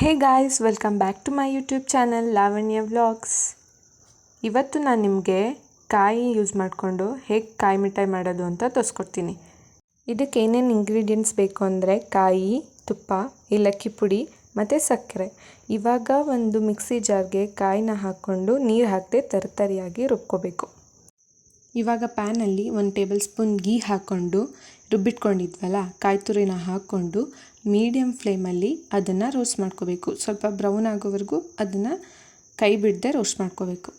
Hey guys, welcome back to my YouTube channel Lavanya vlogs. ಇವತ್ತು ನಾನು ನಿಮಗೆ ಕಾಯಿ ಯೂಸ್ ಮಾಡಿಕೊಂಡು ಹೇಗೆ ಕಾಯಿ ಮಿಠಾಯಿ ಮಾಡೋದು ಅಂತ ತೋರಿಸ್ಕೊಡ್ತೀನಿ. ಇದಕ್ಕೆ ಏನೇನು ಇಂಗ್ರೀಡಿಯೆಂಟ್ಸ್ ಬೇಕು ಅಂದರೆ ಕಾಯಿ, ತುಪ್ಪ, ಏಲಕ್ಕಿ ಪುಡಿ ಮತ್ತು ಸಕ್ಕರೆ. ಇವಾಗ ಒಂದು ಮಿಕ್ಸಿ ಜಾರ್ಗೆ ಕಾಯಿನ ಹಾಕ್ಕೊಂಡು ನೀರು ಹಾಕದೆ ತರಿಯಾಗಿ ರುಬ್ಕೋಬೇಕು. ಇವಾಗ ಪ್ಯಾನಲ್ಲಿ 1 ಟೇಬಲ್ ಸ್ಪೂನ್ ಗೀ ಹಾಕ್ಕೊಂಡು ರುಬ್ಬಿಟ್ಕೊಂಡಿದ್ವಲ್ಲ ಕಾಯಿ ತುರಿನ ಹಾಕ್ಕೊಂಡು ಮೀಡಿಯಮ್ ಫ್ಲೇಮಲ್ಲಿ ಅದನ್ನು ರೋಸ್ಟ್ ಮಾಡ್ಕೋಬೇಕು. ಸ್ವಲ್ಪ ಬ್ರೌನ್ ಆಗೋವರೆಗೂ ಅದನ್ನು ಕೈ ಬಿಡದೆ ರೋಸ್ಟ್ ಮಾಡ್ಕೋಬೇಕು.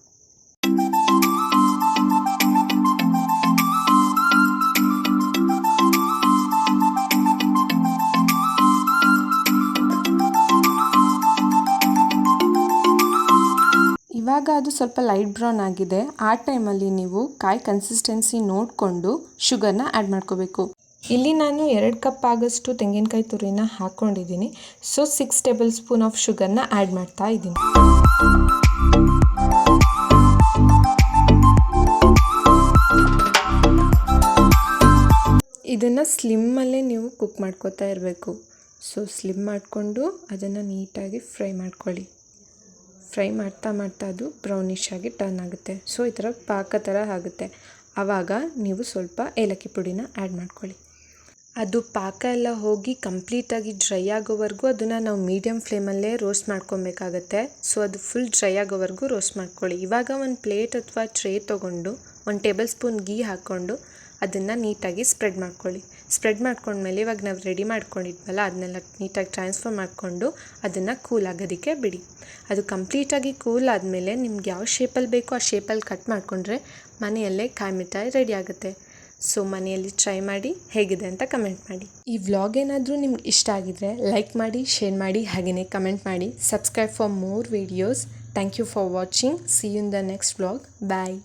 ಇವಾಗ ಅದು ಸ್ವಲ್ಪ ಲೈಟ್ ಬ್ರೌನ್ ಆಗಿದೆ. ಆ ಟೈಮಲ್ಲಿ ನೀವು ಕಾಯಿ ಕನ್ಸಿಸ್ಟೆನ್ಸಿ ನೋಡಿಕೊಂಡು ಶುಗರ್ನ ಆ್ಯಡ್ ಮಾಡ್ಕೋಬೇಕು. ಇಲ್ಲಿ ನಾನು 2 ಕಪ್ ಆಗೋಷ್ಟು ತೆಂಗಿನಕಾಯಿ ತುರಿನ ಹಾಕ್ಕೊಂಡಿದ್ದೀನಿ. ಸೊ 6 ಟೇಬಲ್ ಸ್ಪೂನ್ ಆಫ್ ಶುಗರ್ನ ಆ್ಯಡ್ ಮಾಡ್ತಾ ಇದ್ದೀನಿ. ಇದನ್ನು ಸ್ಲಿಮ್ಮಲ್ಲೇ ನೀವು ಕುಕ್ ಮಾಡ್ಕೋತಾ ಇರಬೇಕು. ಸೊ ಸ್ಲಿಮ್ ಮಾಡಿಕೊಂಡು ಅದನ್ನು ನೀಟಾಗಿ ಫ್ರೈ ಮಾಡ್ಕೊಳ್ಳಿ. ಫ್ರೈ ಮಾಡ್ತಾ ಅದು ಬ್ರೌನಿಶ್ ಆಗಿ ಟರ್ನ್ ಆಗುತ್ತೆ. ಸೊ ಈ ಥರ ಪಾಕ ಥರ ಆಗುತ್ತೆ. ಆವಾಗ ನೀವು ಸ್ವಲ್ಪ ಏಲಕ್ಕಿ ಪುಡಿನ ಆ್ಯಡ್ ಮಾಡ್ಕೊಳ್ಳಿ. ಅದು ಪಾಕ ಎಲ್ಲ ಹೋಗಿ ಕಂಪ್ಲೀಟಾಗಿ ಡ್ರೈ ಆಗೋವರೆಗೂ ಅದನ್ನು ನಾವು ಮೀಡಿಯಮ್ ಫ್ಲೇಮಲ್ಲೇ ರೋಸ್ಟ್ ಮಾಡ್ಕೊಬೇಕಾಗತ್ತೆ. ಸೊ ಅದು ಫುಲ್ ಡ್ರೈ ಆಗೋವರೆಗೂ ರೋಸ್ಟ್ ಮಾಡ್ಕೊಳ್ಳಿ. ಇವಾಗ ಒಂದು ಪ್ಲೇಟ್ ಅಥವಾ ಟ್ರೇ ತೊಗೊಂಡು 1 ಟೇಬಲ್ ಸ್ಪೂನ್ ಗೀ ಹಾಕ್ಕೊಂಡು ಅದನ್ನು ನೀಟಾಗಿ ಸ್ಪ್ರೆಡ್ ಮಾಡ್ಕೊಳ್ಳಿ. ಸ್ಪ್ರೆಡ್ ಮಾಡ್ಕೊಂಡ್ಮೇಲೆ ಇವಾಗ ನಾವು ರೆಡಿ ಮಾಡ್ಕೊಂಡಿದ್ವಲ್ಲ ಅದನ್ನೆಲ್ಲ ನೀಟಾಗಿ ಟ್ರಾನ್ಸ್ಫರ್ ಮಾಡಿಕೊಂಡು ಅದನ್ನು ಕೂಲ್ ಆಗೋದಕ್ಕೆ ಬಿಡಿ. ಅದು ಕಂಪ್ಲೀಟಾಗಿ ಕೂಲ್ ಆದಮೇಲೆ ನಿಮ್ಗೆ ಯಾವ ಶೇಪಲ್ಲಿ ಬೇಕೋ ಆ ಶೇಪಲ್ಲಿ ಕಟ್ ಮಾಡಿಕೊಂಡ್ರೆ ಮನೆಯಲ್ಲೇ ಕಾಯಿ ಮಿಠಾಯಿ ರೆಡಿ ಆಗುತ್ತೆ. ಸೊ ಮನೆಯಲ್ಲಿ ಟ್ರೈ ಮಾಡಿ ಹೇಗಿದೆ ಅಂತ ಕಮೆಂಟ್ ಮಾಡಿ. ಈ ವ್ಲಾಗ್ ಏನಾದರೂ ನಿಮ್ಗೆ ಇಷ್ಟ ಆಗಿದ್ರೆ ಲೈಕ್ ಮಾಡಿ, ಶೇರ್ ಮಾಡಿ, ಹಾಗೆಯೇ ಕಮೆಂಟ್ ಮಾಡಿ. Subscribe for more videos. Thank you for watching. See you in the next vlog. Bye.